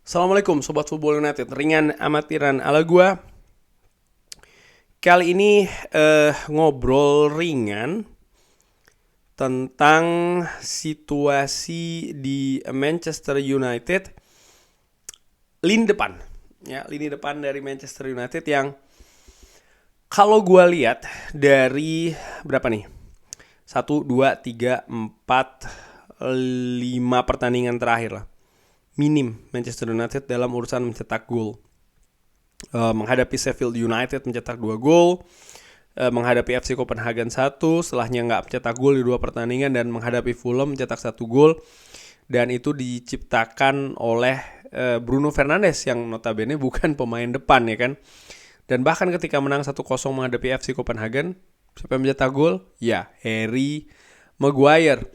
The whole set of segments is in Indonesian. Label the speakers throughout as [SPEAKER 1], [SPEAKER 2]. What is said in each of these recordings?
[SPEAKER 1] Assalamualaikum Sobat Football United, ringan amatiran ala gua. Kali ini ngobrol ringan tentang situasi di Manchester United, lini depan. Ya, lini depan dari Manchester United yang kalau gua lihat dari berapa nih? 1, 2, 3, 4, 5 pertandingan terakhir lah. Minim Manchester United dalam urusan mencetak gol. Menghadapi Sheffield United mencetak 2 gol, menghadapi FC Copenhagen 1, setelahnya nggak mencetak gol di 2 pertandingan, dan menghadapi Fulham mencetak 1 gol, dan itu diciptakan oleh Bruno Fernandes yang notabene bukan pemain depan, ya kan. Dan bahkan ketika menang 1-0 menghadapi FC Copenhagen, siapa yang mencetak gol? Ya, Harry Maguire.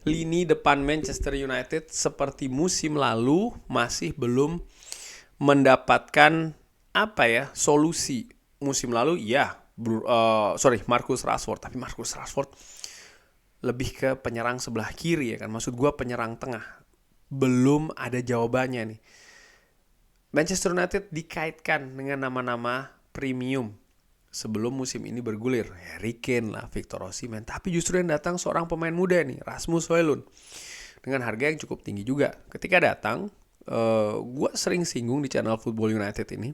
[SPEAKER 1] Lini depan Manchester United seperti musim lalu masih belum mendapatkan solusi. Musim lalu Marcus Rashford, tapi Marcus Rashford lebih ke penyerang sebelah kiri, ya kan. Maksud gue penyerang tengah. Belum ada jawabannya nih. Manchester United dikaitkan dengan nama-nama premium sebelum musim ini bergulir. Harry Kane lah, Victor Osimhen. Tapi justru yang datang seorang pemain muda nih, Rasmus Højlund. Dengan harga yang cukup tinggi juga. Ketika datang, gue sering singgung di channel Football United ini,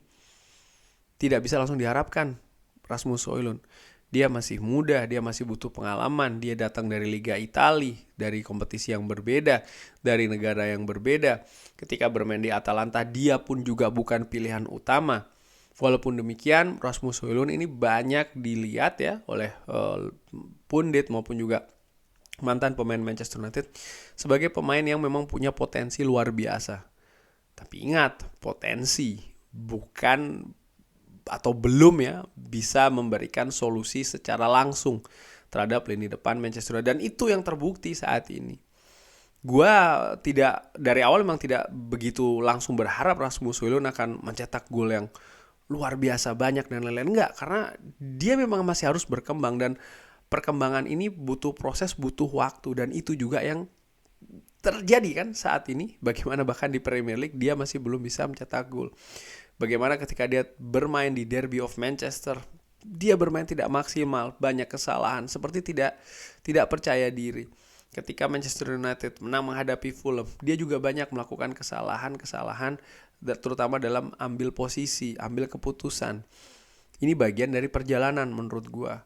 [SPEAKER 1] tidak bisa langsung diharapkan Rasmus Højlund. Dia masih muda, dia masih butuh pengalaman. Dia datang dari Liga Italia, dari kompetisi yang berbeda, dari negara yang berbeda. Ketika bermain di Atalanta, dia pun juga bukan pilihan utama. Walaupun demikian, Rasmus Højlund ini banyak dilihat ya oleh pundit maupun juga mantan pemain Manchester United sebagai pemain yang memang punya potensi luar biasa. Tapi ingat, potensi bukan atau belum ya bisa memberikan solusi secara langsung terhadap lini depan Manchester United, dan itu yang terbukti saat ini. Gua dari awal memang tidak begitu langsung berharap Rasmus Højlund akan mencetak gol yang luar biasa banyak dan lain-lain. Enggak, karena dia memang masih harus berkembang, dan perkembangan ini butuh proses, butuh waktu, dan itu juga yang terjadi kan saat ini. Bagaimana bahkan di Premier League dia masih belum bisa mencetak gol. Bagaimana ketika dia bermain di Derby of Manchester, dia bermain tidak maksimal, banyak kesalahan, seperti tidak percaya diri. Ketika Manchester United menang menghadapi Fulham, dia juga banyak melakukan kesalahan, terutama dalam ambil posisi, ambil keputusan. Ini bagian dari perjalanan menurut gua.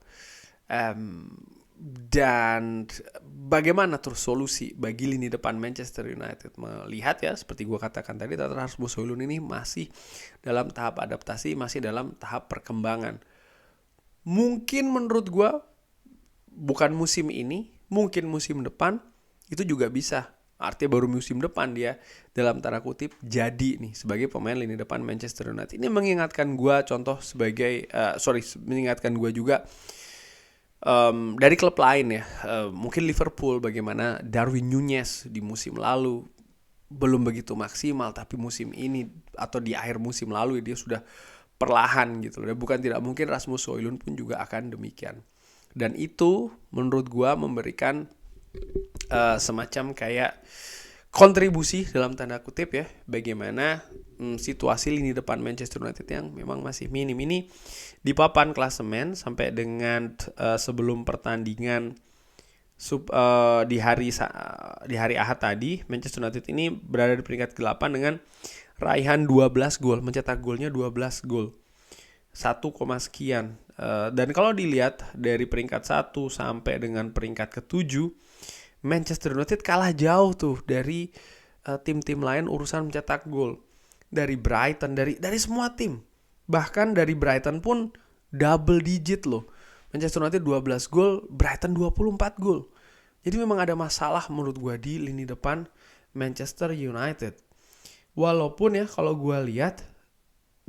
[SPEAKER 1] Dan bagaimana terus solusi bagi lini depan Manchester United? Melihat ya, seperti gue katakan tadi, Rasmus Højlund ini masih dalam tahap adaptasi, masih dalam tahap perkembangan. Mungkin menurut gue bukan musim ini, mungkin musim depan itu juga bisa. Artinya baru musim depan dia dalam tanda kutip jadi nih sebagai pemain lini depan Manchester United. Ini mengingatkan gue mengingatkan gue juga dari klub lain ya, mungkin Liverpool, bagaimana Darwin Núñez di musim lalu belum begitu maksimal, tapi musim ini atau di akhir musim lalu dia sudah perlahan gitu loh. Dan bukan tidak mungkin Rasmus Højlund pun juga akan demikian. Dan itu menurut gua memberikan semacam kayak kontribusi dalam tanda kutip ya, bagaimana situasi lini depan Manchester United yang memang masih minim ini di papan klasemen sampai dengan sebelum pertandingan di hari Ahad tadi. Manchester United ini berada di peringkat 8 dengan raihan 12 gol, mencetak golnya 12 gol. 1, sekian. Dan kalau dilihat dari peringkat 1 sampai dengan peringkat ke-7, Manchester United kalah jauh tuh dari tim-tim lain urusan mencetak gol. Dari Brighton, dari semua tim. Bahkan dari Brighton pun double digit loh. Manchester United 12 gol, Brighton 24 gol. Jadi memang ada masalah menurut gue di lini depan Manchester United. Walaupun ya kalau gue lihat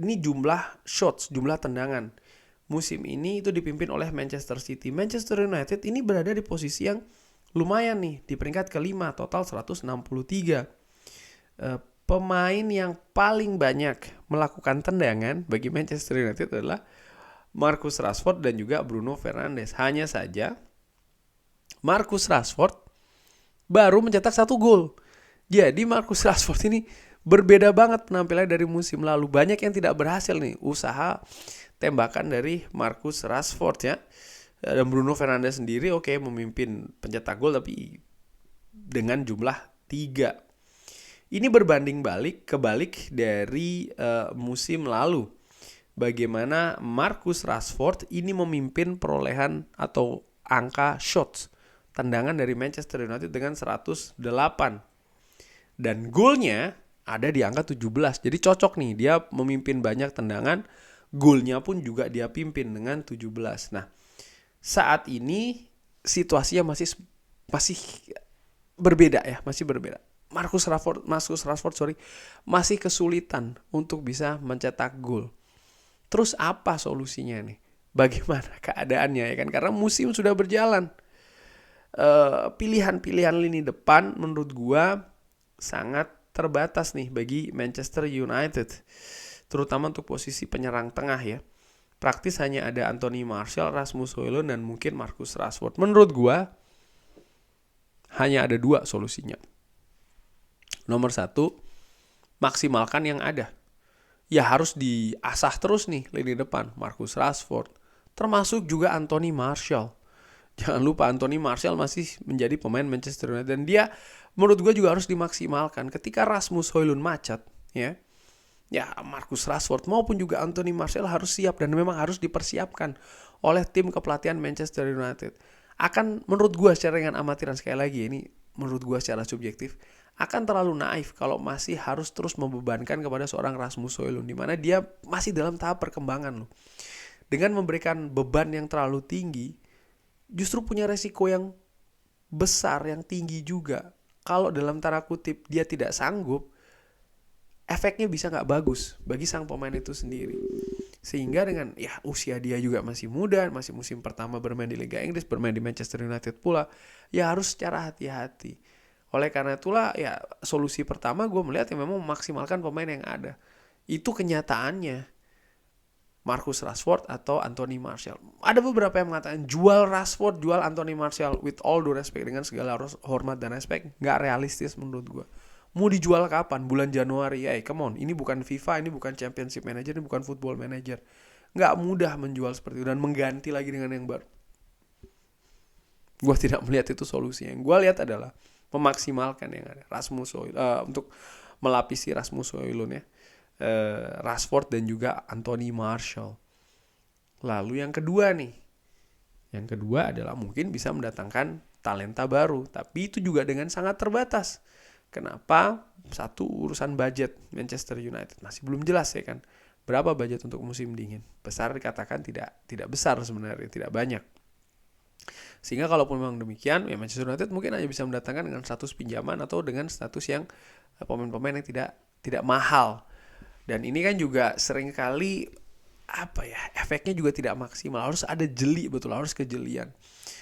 [SPEAKER 1] ini jumlah shots, jumlah tendangan musim ini itu dipimpin oleh Manchester City. Manchester United ini berada di posisi yang lumayan nih, di peringkat ke-5, total 163. Pemain yang paling banyak melakukan tendangan bagi Manchester United adalah Marcus Rashford dan juga Bruno Fernandes. Hanya saja Marcus Rashford baru mencetak 1 gol. Jadi Marcus Rashford ini berbeda banget penampilannya dari musim lalu. Banyak yang tidak berhasil nih usaha tembakan dari Marcus Rashford ya. Dan Bruno Fernandes sendiri memimpin pencetak gol tapi dengan jumlah 3. Ini berbanding kebalik dari musim lalu. Bagaimana Marcus Rashford ini memimpin perolehan atau angka shots, tendangan dari Manchester United dengan 108. Dan golnya ada di angka 17. Jadi cocok nih, dia memimpin banyak tendangan, golnya pun juga dia pimpin dengan 17. Nah, saat ini situasinya masih berbeda ya, masih berbeda. Marcus Rashford masih kesulitan untuk bisa mencetak gol. Terus apa solusinya nih? Bagaimana keadaannya ya kan? Karena musim sudah berjalan. Pilihan-pilihan lini depan menurut gua sangat terbatas nih bagi Manchester United. Terutama untuk posisi penyerang tengah ya. Praktis hanya ada Anthony Martial, Rasmus Højlund, dan mungkin Marcus Rashford. Menurut gua hanya ada 2 solusinya. Nomor 1, maksimalkan yang ada. Ya harus diasah terus nih lini depan, Marcus Rashford. Termasuk juga Anthony Martial. Jangan lupa Anthony Martial masih menjadi pemain Manchester United. Dan dia menurut gue juga harus dimaksimalkan. Ketika Rasmus Højlund macet, ya Marcus Rashford maupun juga Anthony Martial harus siap. Dan memang harus dipersiapkan oleh tim kepelatihan Manchester United. Akan menurut gue secara dengan amatiran, sekali lagi ini menurut gue secara subjektif, akan terlalu naif kalau masih harus terus membebankan kepada seorang Rasmus Højlund, di mana dia masih dalam tahap perkembangan loh. Dengan memberikan beban yang terlalu tinggi, justru punya resiko yang besar, yang tinggi juga. Kalau dalam tanda kutip dia tidak sanggup, efeknya bisa nggak bagus bagi sang pemain itu sendiri. Sehingga dengan usia dia juga masih muda, masih musim pertama bermain di Liga Inggris, bermain di Manchester United pula, ya harus secara hati-hati. Oleh karena itulah solusi pertama gue melihat memang memaksimalkan pemain yang ada. Itu kenyataannya. Marcus Rashford atau Anthony Martial. Ada beberapa yang mengatakan jual Rashford, jual Anthony Martial, with all due respect, dengan segala hormat dan respect, nggak realistis menurut gue. Mau dijual kapan? Bulan Januari. Come on, ini bukan FIFA, ini bukan Championship Manager, ini bukan Football Manager. Nggak mudah menjual seperti itu dan mengganti lagi dengan yang baru. Gue tidak melihat itu solusinya. Yang gue lihat adalah memaksimalkan yang ada. Rasmus Højlund untuk melapisi Rasmus Højlund ya. Rashford dan juga Anthony Martial. Lalu yang kedua nih. Yang kedua adalah mungkin bisa mendatangkan talenta baru, tapi itu juga dengan sangat terbatas. Kenapa? Satu, urusan budget Manchester United masih belum jelas ya kan. Berapa budget untuk musim dingin? Besar dikatakan tidak besar sebenarnya, tidak banyak. Sehingga kalaupun memang demikian, Manchester United mungkin hanya bisa mendatangkan dengan status pinjaman atau dengan status yang pemain-pemain yang tidak mahal. Dan ini kan juga seringkali efeknya juga tidak maksimal. Harus ada jeli, betul, harus kejelian.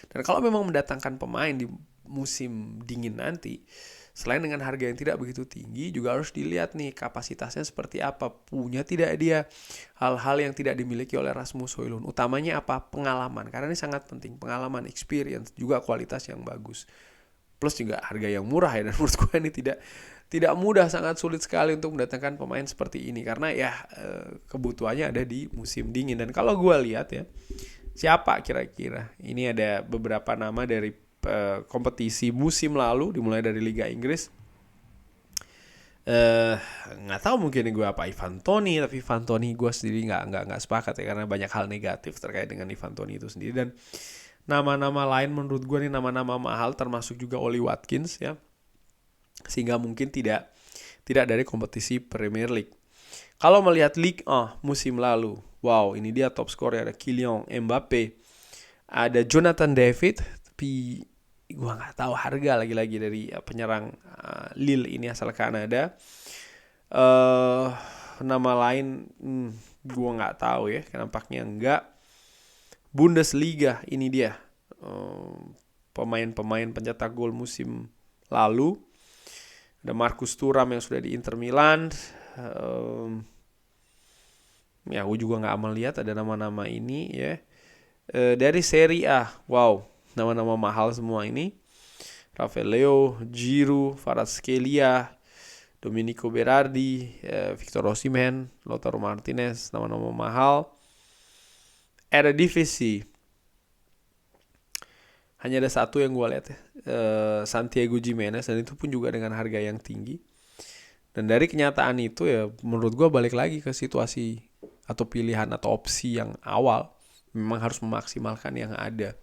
[SPEAKER 1] Dan kalau memang mendatangkan pemain di musim dingin nanti, selain dengan harga yang tidak begitu tinggi, juga harus dilihat nih kapasitasnya seperti apa, punya tidak dia hal-hal yang tidak dimiliki oleh Rasmus Højlund. Utamanya apa? Pengalaman, karena ini sangat penting, pengalaman, experience, juga kualitas yang bagus. Plus juga harga yang murah ya, dan menurut gue ini tidak mudah, sangat sulit sekali untuk mendatangkan pemain seperti ini, karena kebutuhannya ada di musim dingin. Dan kalau gue lihat ya, siapa kira-kira? Ini ada beberapa nama dari kompetisi musim lalu, dimulai dari Liga Inggris. Nggak tahu mungkin gue Ivan Toney, tapi Ivan Toney gue sendiri nggak sepakat ya, karena banyak hal negatif terkait dengan Ivan Toney itu sendiri. Dan nama-nama lain menurut gue nih nama-nama mahal, termasuk juga Oli Watkins ya, sehingga mungkin tidak dari kompetisi Premier League. Kalau melihat Ligue 1 musim lalu, wow, ini dia top scorer, ada Kylian Mbappe, ada Jonathan David, tapi gue nggak tahu harga lagi-lagi dari penyerang Lille ini asal Kanada. Nama lain gue nggak tahu ya, nampaknya enggak. Bundesliga ini dia pemain-pemain pencetak gol musim lalu. Ada Marcus Thuram yang sudah di Inter Milan. Gue juga nggak melihat ada nama-nama ini ya. Dari Serie A, wow, nama-nama mahal semua ini. Rafael Leo, Giroud, Kvaratskhelia, Domenico Berardi, Victor Osimhen, Lautaro Martinez, nama-nama mahal. Eredivisie hanya ada satu yang gue lihat ya, Santiago Gimenez, dan itu pun juga dengan harga yang tinggi. Dan dari kenyataan itu ya menurut gue balik lagi ke situasi atau pilihan atau opsi yang awal, memang harus memaksimalkan yang ada.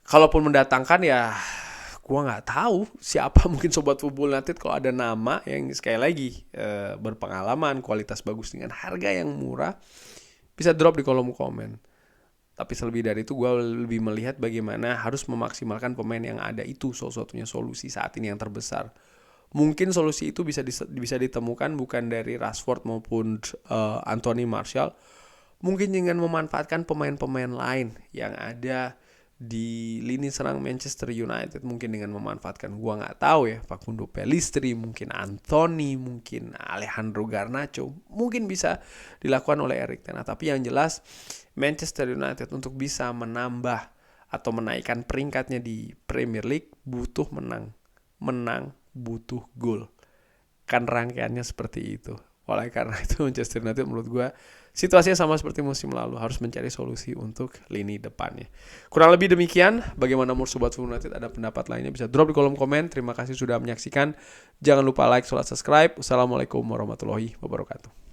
[SPEAKER 1] Kalaupun mendatangkan ya gue nggak tahu siapa. Mungkin Sobat Football United kalau ada nama yang sekali lagi berpengalaman, kualitas bagus dengan harga yang murah, bisa drop di kolom komen. Tapi selebih dari itu gue lebih melihat bagaimana harus memaksimalkan pemain yang ada, itu satu-satunya solusi saat ini yang terbesar. Mungkin solusi itu bisa ditemukan bukan dari Rashford maupun Anthony Martial. Mungkin dengan memanfaatkan pemain-pemain lain yang ada di lini serang Manchester United. Mungkin dengan memanfaatkan, gua nggak tahu ya, Facundo Pellistri, mungkin Anthony, mungkin Alejandro Garnacho, mungkin bisa dilakukan oleh Erik ten Hag. Tapi yang jelas Manchester United untuk bisa menambah atau menaikkan peringkatnya di Premier League butuh menang butuh gol. Kan rangkaiannya seperti itu. Oleh karena itu Manchester United menurut gue situasinya sama seperti musim lalu, harus mencari solusi untuk lini depannya. Kurang lebih demikian. Bagaimana menurut Sobat Football United? Ada pendapat lainnya bisa drop di kolom komen. Terima kasih sudah menyaksikan. Jangan lupa like, subscribe. Wassalamualaikum warahmatullahi wabarakatuh.